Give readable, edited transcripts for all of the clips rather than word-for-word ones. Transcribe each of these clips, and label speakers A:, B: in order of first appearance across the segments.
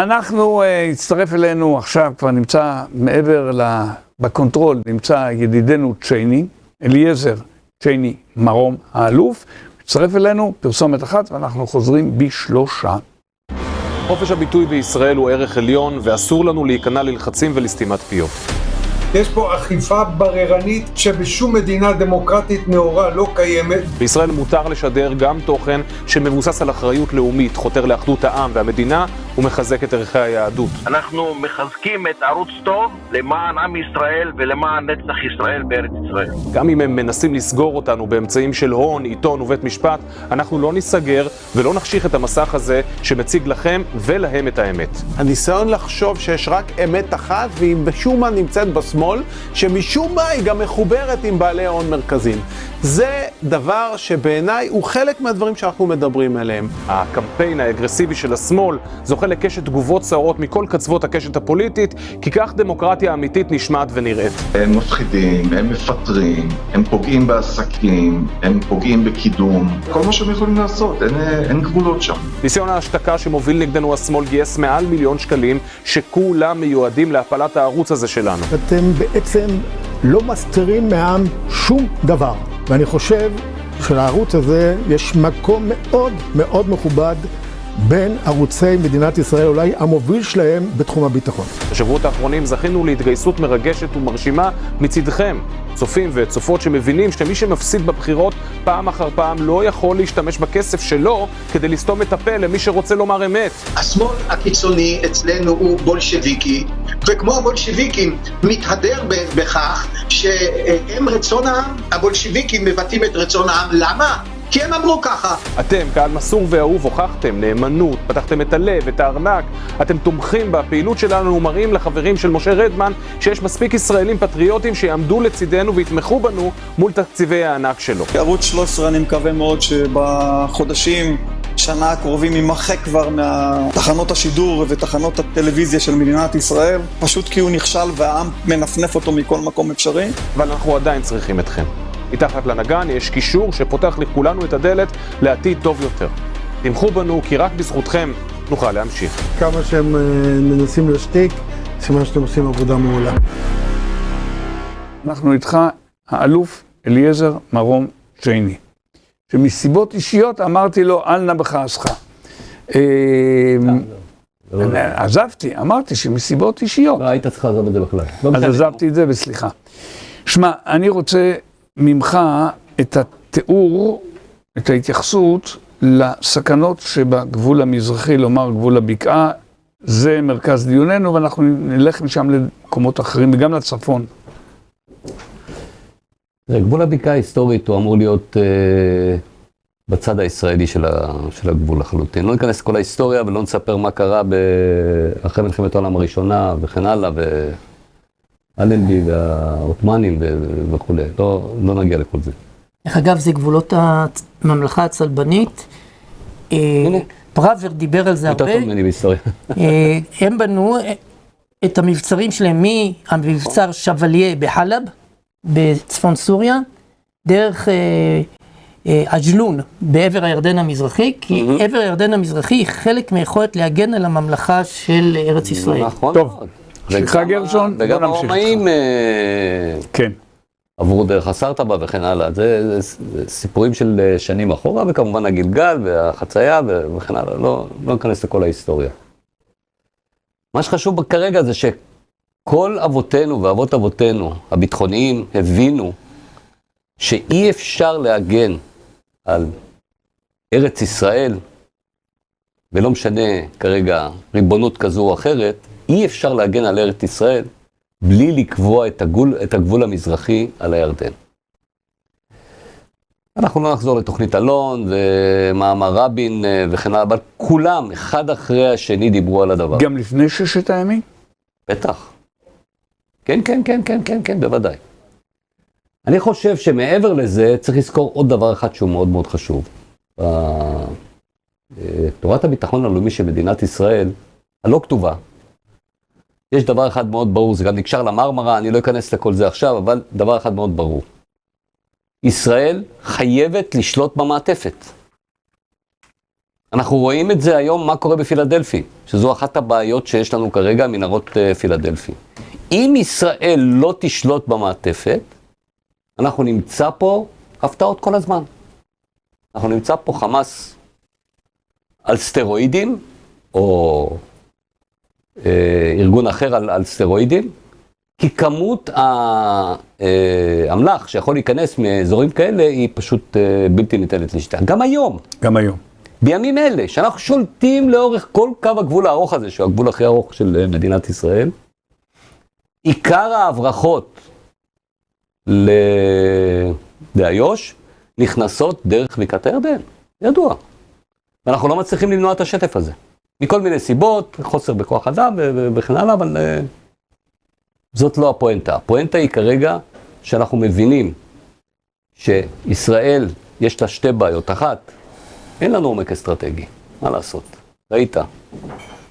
A: אנחנו, הצטרף אלינו עכשיו, כבר נמצא מעבר בקונטרול, נמצא ידידנו צ'ייני, אליעזר צ'ייני מרום האלוף, הצטרף אלינו, פרסומת אחת, ואנחנו חוזרים בשלושה.
B: חופש הביטוי בישראל הוא ערך עליון, ואסור לנו להיכנע ללחצים ולסתימת פיות.
C: יש פה אכיפה בררנית שבשום מדינה דמוקרטית נאורה לא קיימת.
B: בישראל מותר לשדר גם תוכן שמבוסס על אחריות לאומית, חותר לאחדות העם והמדינה ומחזק את ערכי היהדות.
D: אנחנו מחזקים את ערוץ טוב למען עם ישראל ולמען נצח ישראל בארץ ישראל.
B: גם אם הם מנסים לסגור אותנו באמצעים של הון, עיתון ובית משפט, אנחנו לא ניסגר ולא נחשיך את המסך הזה שמציג לכם ולהם את האמת.
E: הניסיון לחשוב שיש רק אמת אחת והיא משום מה נמצאת בשמאל, שמשום מה היא גם מחוברת עם בעלי הון מרכזיים. זה דבר שבעיניי הוא חלק מהדברים שאנחנו מדברים עליהם.
B: הקמפיין האגרסיבי של השמאל זוכה לקשת תגובות סערות מכל קצוות הקשת הפוליטית, כי כך דמוקרטיה אמיתית נשמעת ונראית.
F: הם מפחידים, הם מפטרים, הם פוגעים בעסקים, הם פוגעים בקידום. כל מה שהם יכולים לעשות, אין גבולות שם.
B: ניסיון ההשתקה שמוביל נגדנו השמאל גייס מעל מיליון שקלים, שכולם מיועדים להפלת הערוץ הזה שלנו.
G: אתם בעצם לא מסתירים מהעם שום דבר. ואני חושב שלערוץ הזה יש מקום מאוד מאוד מכובד בין ערוצי מדינת ישראל, אולי המוביל שלהם בתחום הביטחון.
B: בשבועות האחרונים זכינו להתגייסות מרגשת ומרשימה מצדכם, צופים וצופות שמבינים שמי שמפסיד בבחירות פעם אחר פעם לא יכול להשתמש בכסף שלו כדי לסתום את הפה למי שרוצה לומר אמת.
H: השמאל הקיצוני אצלנו הוא בולשביקי, וכמו הבולשביקים מתהדר בכך שהם רצון העם, הבולשביקים מבטאים את רצון העם. למה? כי הם אמרו ככה.
B: אתם, קהל מסור ואהוב, הוכחתם נאמנות, פתחתם את הלב, את הארנק, אתם תומכים בפעילות שלנו ומראים לחברים של משה רדמן שיש מספיק ישראלים פטריוטים שיעמדו לצידנו ויתמכו בנו מול תקציבי הענק שלו.
I: ערוץ 13 אני מקווה מאוד שבחודשים, שנה הקרובים יימחק כבר מהתחנות השידור ותחנות הטלוויזיה של מדינת ישראל, פשוט כי הוא נכשל והעם מנפנף אותו מכל מקום אפשרי.
B: אבל אנחנו עדיין צריכים אתכם. מתחת לנגן יש קישור שפותח לכולנו את הדלת לעתיד טוב יותר. תמכו בנו כי רק בזכותכם נוכל להמשיך.
G: כמה שהם מנסים להשתיק, סימן שאתם עושים עבודה מעולה.
A: אנחנו איתך, האלוף אליעזר מרום צ'ייני, שמסיבות אישיות אמרתי לו, אל נא בכעסך. עזבתי, אמרתי שמסיבות אישיות.
J: לא, היית צריך לעזוב את זה בכלל.
A: אז עזבתי את זה בסליחה. שמע, אני רוצה ממך את התיאור, את ההתייחסות לסכנות שבגבול המזרחי, לומר גבול הבקעה, זה מרכז דיוננו, ואנחנו נלך משם למקומות אחרים, וגם לצפון.
J: גבול הבקעה היסטורית הוא אמור להיות בצד הישראלי של הגבול לחלוטין. לא ניכנס לכל ההיסטוריה ולא נספר מה קרה אחרי מלחמת העולם הראשונה וכן הלאה, אלנבי והעות'מאנים וכו'. לא נגיע לכל זה.
K: איך אגב, זה גבולות הממלכה הצלבנית. פראוור דיבר על זה הרבה.
J: יותר טוב ממני בהיסטוריה.
K: הם בנו את המבצרים שלהם מהמבצר שווליה בחלב, בצפון סוריה, דרך אג'לון בעבר הירדן המזרחי, כי עבר הירדן המזרחי היא חלק מהיכולת להגן על הממלכה של ארץ ישראל.
J: נכון.
A: טוב. סליחה גרשון,
J: וגם הרומאים
A: כן.
J: עברו דרך הסרטבה וכן הלאה. זה סיפורים של שנים אחורה, וכמובן הגלגל והחצייה וכן הלאה. לא ניכנס לכל ההיסטוריה. מה שחשוב כרגע זה שכל אבותינו ואבות אבותינו הביטחוניים הבינו שאי אפשר להגן על ארץ ישראל, ולא משנה כרגע ריבונות כזו או אחרת, אי אפשר להגן על ארץ ישראל בלי לקבוע את הגבול המזרחי על הירדן. אנחנו לא נחזור לתוכנית אלון ומאמר רבין וכן הלאה, אבל כולם אחד אחרי השני דיברו על הדבר.
A: גם לפני ששת הימים?
J: בטח. כן, בוודאי. אני חושב שמעבר לזה צריך לזכור עוד דבר אחד שהוא מאוד מאוד חשוב. תורת הביטחון הלאומי של מדינת ישראל, הלא כתובה, יש דבר אחד מאוד ברור, זה גם נקשר למרמרה, אני לא אכנס לכל זה עכשיו, אבל דבר אחד מאוד ברור. ישראל חייבת לשלוט במעטפת. אנחנו רואים את זה היום, מה קורה בפילדלפי, שזו אחת הבעיות שיש לנו כרגע, מנהרות פילדלפי. אם ישראל לא תשלוט במעטפת, אנחנו נמצא פה הפתעות כל הזמן. אנחנו נמצא פה חמאס על סטרואידים, או ארגון אחר על סטרואידים, כי כמות האמל"ח שיכול להיכנס מאזורים כאלה היא פשוט בלתי ניתנת לשליטה. גם היום.
A: גם היום.
J: בימים אלה, שאנחנו שולטים לאורך כל קו הגבול הארוך הזה, שהוא הגבול הכי ארוך של מדינת ישראל, עיקר ההברחות לאיו"ש נכנסות דרך בקעת הירדן. ידוע. ואנחנו לא מצליחים למנוע את השטף הזה. מכל מיני סיבות, חוסר בכוח אדם וכן הלאה, אבל זאת לא הפואנטה. הפואנטה היא כרגע שאנחנו מבינים שישראל יש לה שתי בעיות. אחת, אין לנו עומק אסטרטגי, מה לעשות? ראית?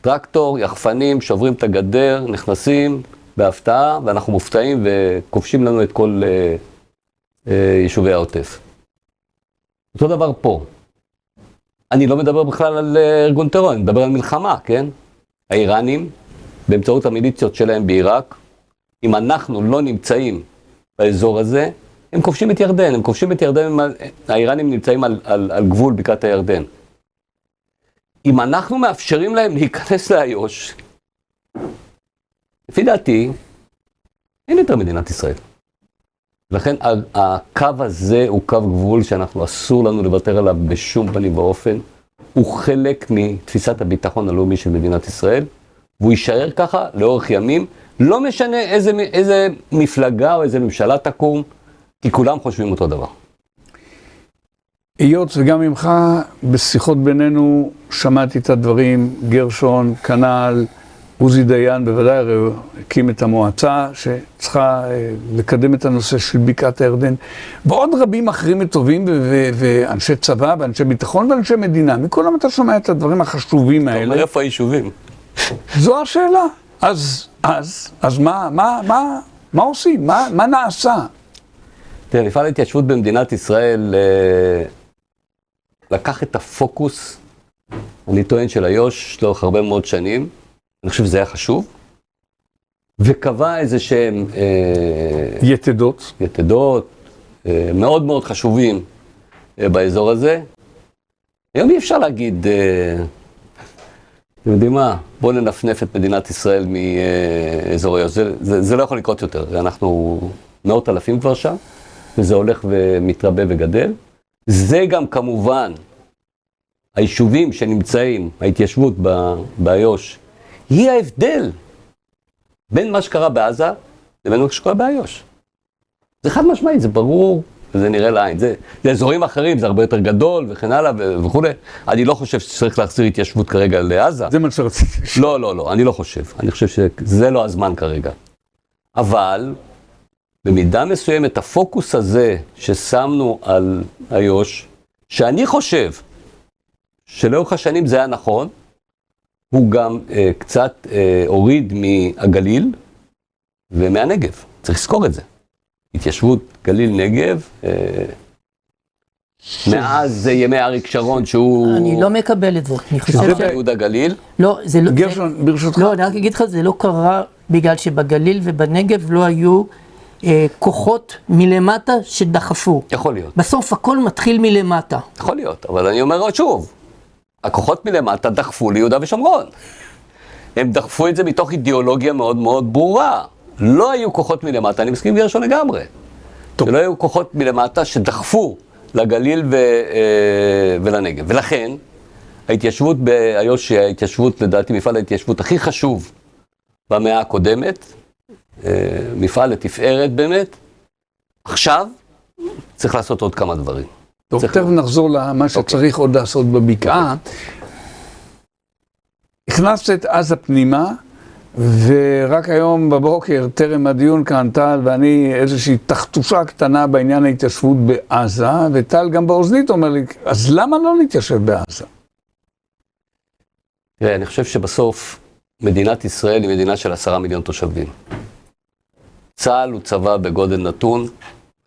J: טרקטור, יחפנים, שוברים את הגדר, נכנסים בהפתעה, ואנחנו מופתעים וכובשים לנו את כל יישובי העוטף. אותו דבר פה. אני לא מדבר בכלל על ארגון טרור, אני מדבר על מלחמה, כן? האיראנים, באמצעות המיליציות שלהם בעיראק, אם אנחנו לא נמצאים באזור הזה, הם כובשים את ירדן, הם כובשים את ירדן, האיראנים נמצאים על גבול בקעת הירדן. אם אנחנו מאפשרים להם להיכנס לאיו"ש, לפי דעתי, אין יותר מדינת ישראל. לכן הקו הזה הוא קו גבול שאנחנו אסור לנו לוותר עליו בשום פנים ואופן. הוא חלק מתפיסת הביטחון הלאומי של מדינת ישראל, והוא יישאר ככה לאורך ימים. לא משנה איזה מפלגה או איזה ממשלה תקום, כי כולם חושבים אותו דבר.
A: היות וגם ממך בשיחות בינינו שמעתי את הדברים, גרשון, כנ"ל, עוזי דיין בוודאי הקים את המועצה שצריכה לקדם את הנושא של בקעת הירדן, ועוד רבים אחרים טובים ואנשי צבא ואנשי ביטחון ואנשי מדינה. מכולם אתה שומע את הדברים החשובים האלה.
J: אתה אומר איפה היישובים?
A: זו השאלה. אז מה עושים? מה נעשה?
J: תראה, מפעל ההתיישבות במדינת ישראל לקח את הפוקוס, אני טוען של איו"ש, לאורך הרבה מאוד שנים, אני חושב שזה היה חשוב, וקבע איזה שהם יתדות מאוד מאוד חשובים באזור הזה. היום אי אפשר להגיד, אתם יודעים מה, בואו ננפנף את מדינת ישראל מאזור איו"ש, זה לא יכול לקרות יותר, אנחנו מאות אלפים כבר שם, וזה הולך ומתרבה וגדל. זה גם כמובן, היישובים שנמצאים, ההתיישבות באיו"ש, היא ההבדל בין מה שקרה בעזה לבין מה שקרה באיו"ש. זה חד משמעית, זה ברור, וזה נראה לעין. זה אזורים אחרים, זה הרבה יותר גדול וכן הלאה וכו'. אני לא חושב שצריך להחזיר התיישבות כרגע לעזה.
A: זה מה שרציתי.
J: לא, אני לא חושב. אני חושב שזה לא הזמן כרגע. אבל במידה מסוימת, הפוקוס הזה ששמנו על איו"ש, שאני חושב שלאורך השנים זה היה נכון, הוא גם קצת הוריד מהגליל ומהנגב. צריך לזכור את זה. התיישבות גליל נגב, מאז ימי אריק שרון שהוא...
K: אני לא מקבל את זה. אני חושב
J: ש... יהודה גליל.
K: לא, זה לא...
A: גרשון, ברשותך.
K: לא, אני רק אגיד לך, זה לא קרה בגלל שבגליל ובנגב לא היו כוחות מלמטה שדחפו.
J: יכול להיות.
K: בסוף הכל מתחיל מלמטה.
J: יכול להיות, אבל אני אומר עוד שוב. הכוחות מלמטה דחפו ליהודה ושומרון. הם דחפו את זה מתוך אידיאולוגיה מאוד מאוד ברורה. לא היו כוחות מלמטה, אני מסכים גרשון לגמרי. שלא היו כוחות מלמטה שדחפו לגליל ולנגב. ולכן, ההתיישבות באיו"ש, ההתיישבות, לדעתי, מפעל ההתיישבות הכי חשוב במאה הקודמת, מפעל לתפארת באמת, עכשיו צריך לעשות עוד כמה דברים.
A: טוב, תכף נחזור למה שצריך עוד לעשות בבקעה. הכנסת את עזה פנימה, ורק היום בבוקר, טרם הדיון כאן, טל ואני איזושהי תחתושה קטנה בעניין ההתיישבות בעזה, וטל גם באוזנית אומר לי, אז למה לא להתיישב בעזה?
J: תראה, אני חושב שבסוף מדינת ישראל היא מדינה של 10 מיליון תושבים. צה"ל הוא צבא בגודל נתון,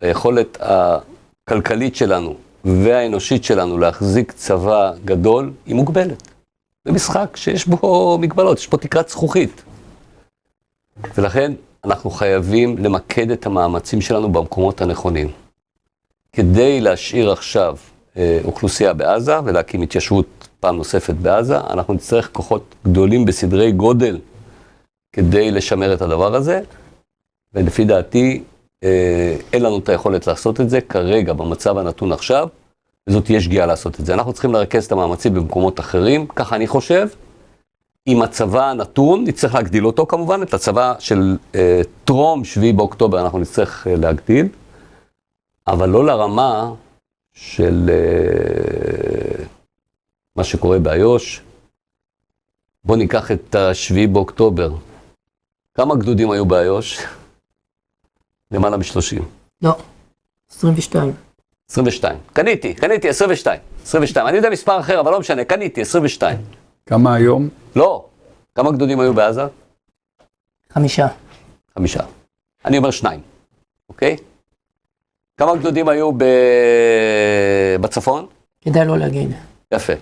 J: היכולת הכלכלית שלנו והאנושית שלנו להחזיק צבא גדול היא מוגבלת. זה משחק שיש בו מגבלות, יש פה תקרת זכוכית. ולכן אנחנו חייבים למקד את המאמצים שלנו במקומות הנכונים. כדי להשאיר עכשיו אוכלוסייה בעזה ולהקים התיישבות פעם נוספת בעזה, אנחנו נצטרך כוחות גדולים בסדרי גודל כדי לשמר את הדבר הזה, ולפי דעתי אין לנו את היכולת לעשות את זה כרגע במצב הנתון עכשיו, וזאת תהיה שגיאה לעשות את זה. אנחנו צריכים לרכז את המאמצים במקומות אחרים, ככה אני חושב. עם הצבא הנתון, נצטרך להגדיל אותו כמובן, את הצבא של טרום 7 באוקטובר אנחנו נצטרך להגדיל, אבל לא לרמה של מה שקורה באיו"ש. בוא ניקח את 7 באוקטובר. כמה גדודים היו באיו"ש? למעלה מ-30.
K: לא, 22.
J: 22. קניתי 22. 22. אני יודע מספר אחר, אבל לא משנה, קניתי 22.
A: כמה היום?
J: לא. כמה גדודים היו בעזה?
K: 5.
J: 5. אני אומר 2. אוקיי? כמה גדודים היו בצפון?
K: כדאי לא להגיד.
J: יפה.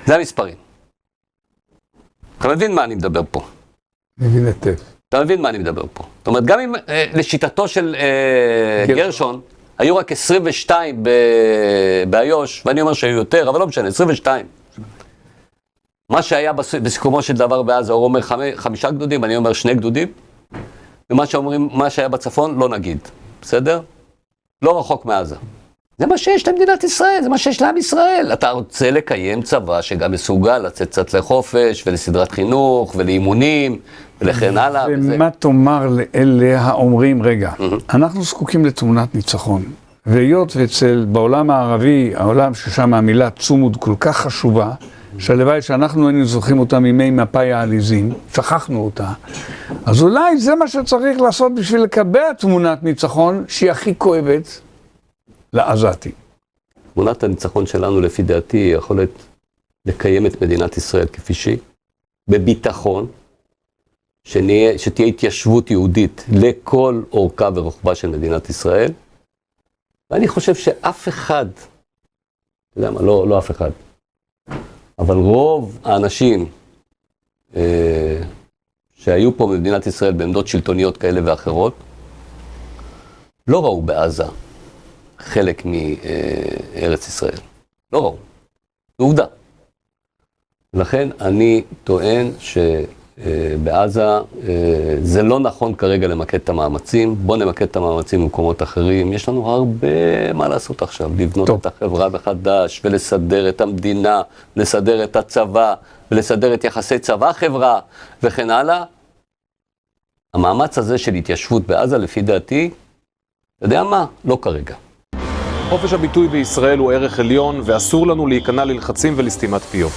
J: זה המספרים. אתה מבין מה אני מדבר פה?
A: מבין היטב.
J: אתה מבין מה אני מדבר פה. זאת אומרת, גם אם לשיטתו של גרשון, היו רק 22 באיו"ש, ואני אומר שהיו יותר, אבל לא משנה, 22. מה שהיה בסיכומו של דבר בעזה, הוא אומר 5 גדודים, אני אומר 2 גדודים, ומה שאומרים, מה שהיה בצפון, לא נגיד. בסדר? לא רחוק מעזה. זה מה שיש למדינת ישראל, זה מה שיש לעם ישראל. אתה רוצה לקיים צבא שגם מסוגל לצאת קצת לחופש, ולסדרת חינוך, ולאימונים, ולכן הלאה.
A: ומה תאמר לאלה האומרים, רגע, אנחנו זקוקים לתמונת ניצחון. והיות בעולם הערבי, העולם ששם המילה צומוד כל כך חשובה, שהלוואי שאנחנו היינו זוכרים אותה מימי מפאי העליזים, שכחנו אותה, אז אולי זה מה שצריך לעשות בשביל לקבע תמונת ניצחון שהיא הכי כואבת לעזתי.
J: תמונת הניצחון שלנו לפי דעתי היא יכולת לקיים את מדינת ישראל כפי שהיא, בביטחון, שתהיה התיישבות יהודית לכל אורכה ורוחבה של מדינת ישראל, ואני חושב שאף אחד, אתה יודע מה, לא אף אחד, אבל רוב האנשים שהיו פה במדינת ישראל בעמדות שלטוניות כאלה ואחרות, לא ראו בעזה חלק מארץ ישראל. לא ראו. זו עובדה. לכן אני טוען שבעזה זה לא נכון כרגע למקד את המאמצים. בוא נמקד את המאמצים במקומות אחרים. יש לנו הרבה מה לעשות עכשיו. לבנות את החברה מחדש ולסדר את המדינה, לסדר את הצבא ולסדר את יחסי צבא-חברה וכן הלאה. המאמץ הזה של התיישבות בעזה לפי דעתי, אתה יודע מה? לא כרגע.
B: חופש הביטוי בישראל הוא ערך עליון, ואסור לנו להיכנע ללחצים ולסתימת פיות.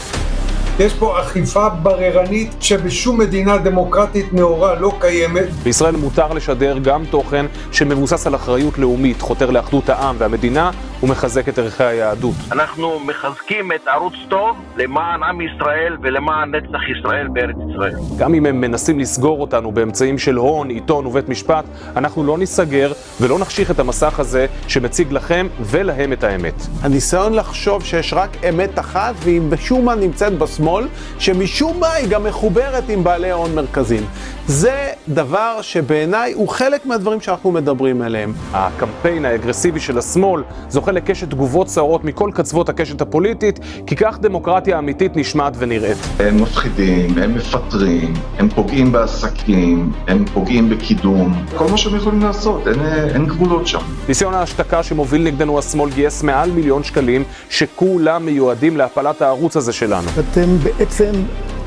C: יש פה אכיפה בררנית שבשום מדינה דמוקרטית נאורה לא קיימת.
B: בישראל מותר לשדר גם תוכן שמבוסס על אחריות לאומית, חותר לאחדות העם והמדינה ומחזק את ערכי היהדות.
D: אנחנו מחזקים את ערוץ טוב למען עם ישראל ולמען נצח ישראל בארץ ישראל.
B: גם אם הם מנסים לסגור אותנו באמצעים של הון, עיתון ובית משפט, אנחנו לא ניסגר ולא נחשיך את המסך הזה שמציג לכם ולהם את האמת.
E: הניסיון לחשוב שיש רק אמת אחת והיא משום מה נמצאת בשמאל, שמשום מה היא גם מחוברת עם בעלי הון מרכזיים. זה דבר שבעיניי הוא חלק מהדברים שאנחנו מדברים עליהם.
B: הקמפיין האגרסיבי של השמאל זוכה לקשת תגובות סערות מכל קצוות הקשת הפוליטית, כי כך דמוקרטיה אמיתית נשמעת ונראית.
F: הם מפחידים, הם מפטרים, הם פוגעים בעסקים, הם פוגעים בקידום. כל מה שהם יכולים לעשות, אין גבולות שם.
B: ניסיון ההשתקה שמוביל נגדנו השמאל גייס מעל 1,000,000 שקלים, שכולם מיועדים להפלת הערוץ הזה שלנו.
G: אתם בעצם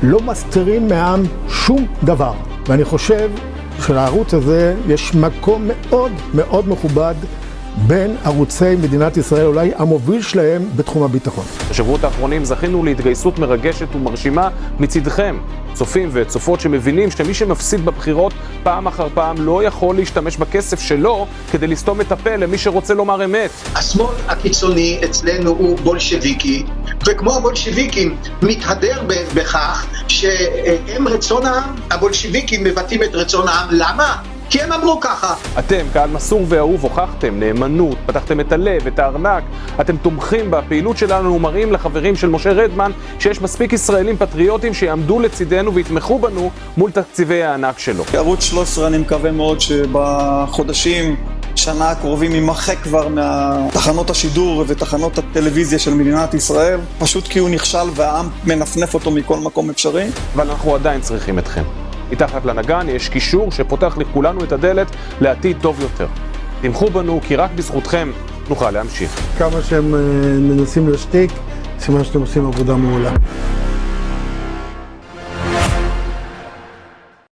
G: לא מסתירים מהעם שום דבר. ואני חושב שלערוץ הזה יש מקום מאוד מאוד מכובד בין ערוצי מדינת ישראל, אולי המוביל שלהם בתחום הביטחון.
B: בשבועות האחרונים זכינו להתגייסות מרגשת ומרשימה מצדכם, צופים וצופות שמבינים שמי שמפסיד בבחירות פעם אחר פעם לא יכול להשתמש בכסף שלו כדי לסתום את הפה למי שרוצה לומר אמת.
H: השמאל הקיצוני אצלנו הוא בולשביקי, וכמו הבולשביקים מתהדר בכך שהם רצון העם, הבולשביקים מבטאים את רצון העם. למה? כי הם אמרו ככה.
B: אתם, קהל מסור ואהוב, הוכחתם נאמנות, פתחתם את הלב, את הארנק, אתם תומכים בפעילות שלנו ומראים לחברים של משה רדמן שיש מספיק ישראלים פטריוטים שיעמדו לצידנו ויתמכו בנו מול תקציבי הענק שלו.
I: ערוץ 13, אני מקווה מאוד שבחודשים, שנה הקרובים יימחק כבר מהתחנות השידור ותחנות הטלוויזיה של מדינת ישראל, פשוט כי הוא נכשל והעם מנפנף אותו מכל מקום אפשרי.
B: אבל אנחנו עדיין צריכים אתכם. מתחת לנגן יש קישור שפותח לכולנו את הדלת לעתיד טוב יותר. תמכו בנו, כי רק בזכותכם נוכל להמשיך.
L: כמה שהם מנסים להשתיק, סימן שאתם עושים עבודה מעולה.